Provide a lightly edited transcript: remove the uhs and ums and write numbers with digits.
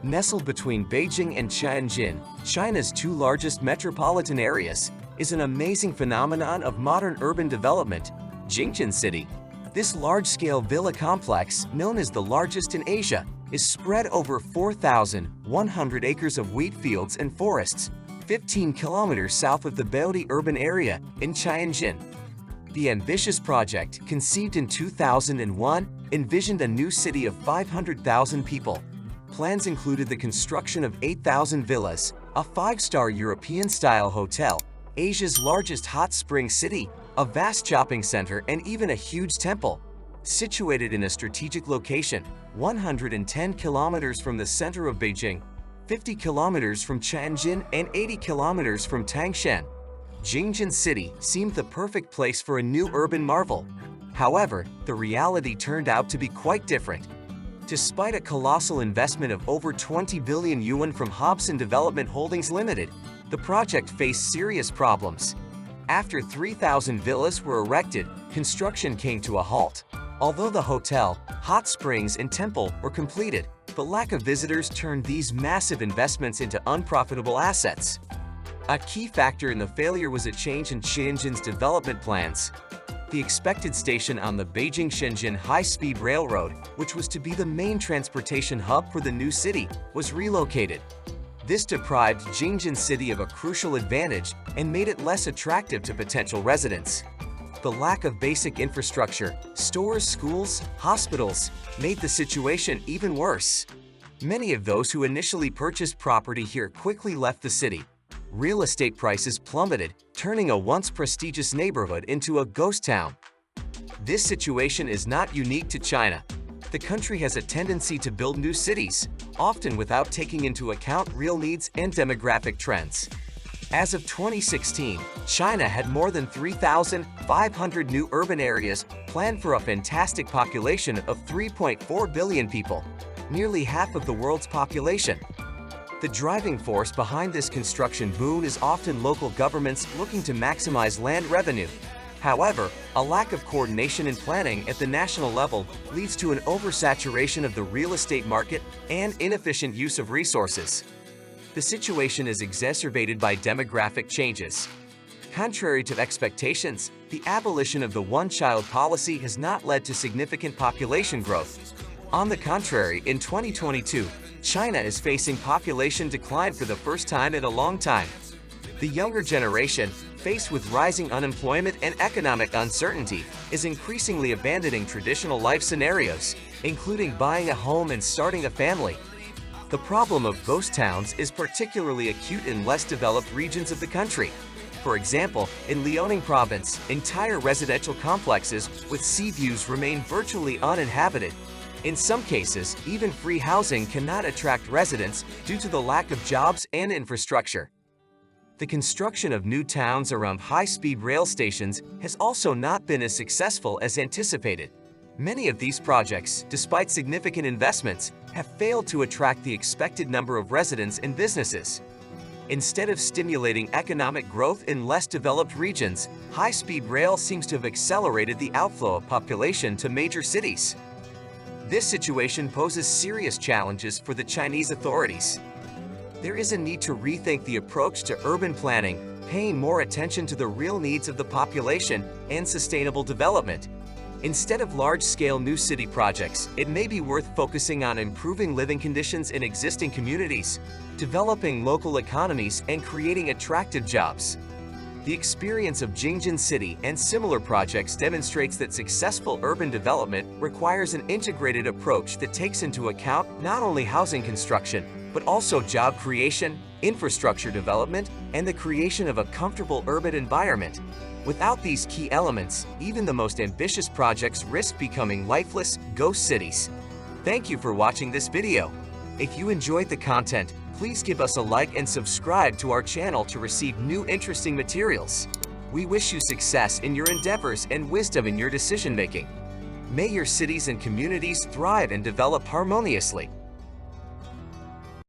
Nestled between Beijing and Tianjin, China's two largest metropolitan areas, is an amazing phenomenon of modern urban development, Jinan City. This large-scale villa complex, known as the largest in Asia, is spread over 4,100 acres of wheat fields and forests, 15 kilometers south of the Baodi urban area in Tianjin. The ambitious project, conceived in 2001, envisioned a new city of 500,000 people. Plans included the construction of 8,000 villas, a five-star European-style hotel, Asia's largest hot spring city, a vast shopping center, and even a huge temple. Situated in a strategic location, 110 kilometers from the center of Beijing, 50 kilometers from Tianjin, and 80 kilometers from Tangshan, Jinan City seemed the perfect place for a new urban marvel. However, the reality turned out to be quite different. Despite a colossal investment of over 20 billion yuan from Hobson Development Holdings Limited, the project faced serious problems. After 3,000 villas were erected, construction came to a halt. Although the hotel, hot springs, and temple were completed, the lack of visitors turned these massive investments into unprofitable assets. A key factor in the failure was a change in Tianjin's development plans. The expected station on the Beijing-Shenzhen high-speed railroad, which was to be the main transportation hub for the new city, was relocated. This deprived Jinan City of a crucial advantage and made it less attractive to potential residents. The lack of basic infrastructure, stores, schools, hospitals, made the situation even worse. Many of those who initially purchased property here quickly left the city. Real estate prices plummeted, turning a once prestigious neighborhood into a ghost town. This situation is not unique to China. The country has a tendency to build new cities, often without taking into account real needs and demographic trends. As of 2016, China had more than 3,500 new urban areas planned for a fantastic population of 3.4 billion people, nearly half of the world's population. The driving force behind this construction boom is often local governments looking to maximize land revenue. However, a lack of coordination and planning at the national level leads to an oversaturation of the real estate market and inefficient use of resources. The situation is exacerbated by demographic changes. Contrary to expectations, the abolition of the one-child policy has not led to significant population growth. On the contrary, in 2022, China is facing population decline for the first time in a long time. The younger generation, faced with rising unemployment and economic uncertainty, is increasingly abandoning traditional life scenarios, including buying a home and starting a family. The problem of ghost towns is particularly acute in less developed regions of the country. For example, in Liaoning province, entire residential complexes with sea views remain virtually uninhabited. In some cases, even free housing cannot attract residents due to the lack of jobs and infrastructure. The construction of new towns around high-speed rail stations has also not been as successful as anticipated. Many of these projects, despite significant investments, have failed to attract the expected number of residents and businesses. Instead of stimulating economic growth in less developed regions, high-speed rail seems to have accelerated the outflow of population to major cities. This situation poses serious challenges for the Chinese authorities. There is a need to rethink the approach to urban planning, paying more attention to the real needs of the population and sustainable development. Instead of large-scale new city projects, it may be worth focusing on improving living conditions in existing communities, developing local economies, and creating attractive jobs. The experience of Jinan City and similar projects demonstrates that successful urban development requires an integrated approach that takes into account not only housing construction, but also job creation, infrastructure development, and the creation of a comfortable urban environment. Without these key elements, even the most ambitious projects risk becoming lifeless, ghost cities. Thank you for watching this video. If you enjoyed the content, please give us a like and subscribe to our channel to receive new interesting materials. We wish you success in your endeavors and wisdom in your decision-making. May your cities and communities thrive and develop harmoniously.